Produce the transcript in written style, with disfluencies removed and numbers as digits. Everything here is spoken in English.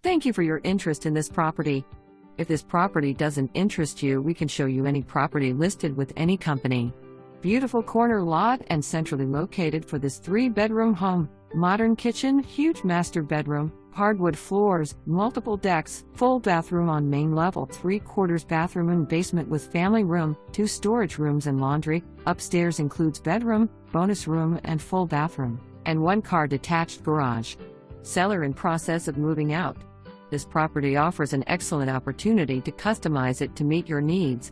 Thank you for your interest in this property. If this property doesn't interest you, we can show you any property listed with any company. Beautiful corner lot and centrally located for this 3-bedroom home. Modern kitchen, huge master bedroom, hardwood floors, multiple decks, full bathroom on main level, 3/4 bathroom and basement with family room, 2 storage rooms and laundry. Upstairs includes bedroom, bonus room and full bathroom, and 1-car detached garage. Seller in process of moving out. This property offers an excellent opportunity to customize it to meet your needs.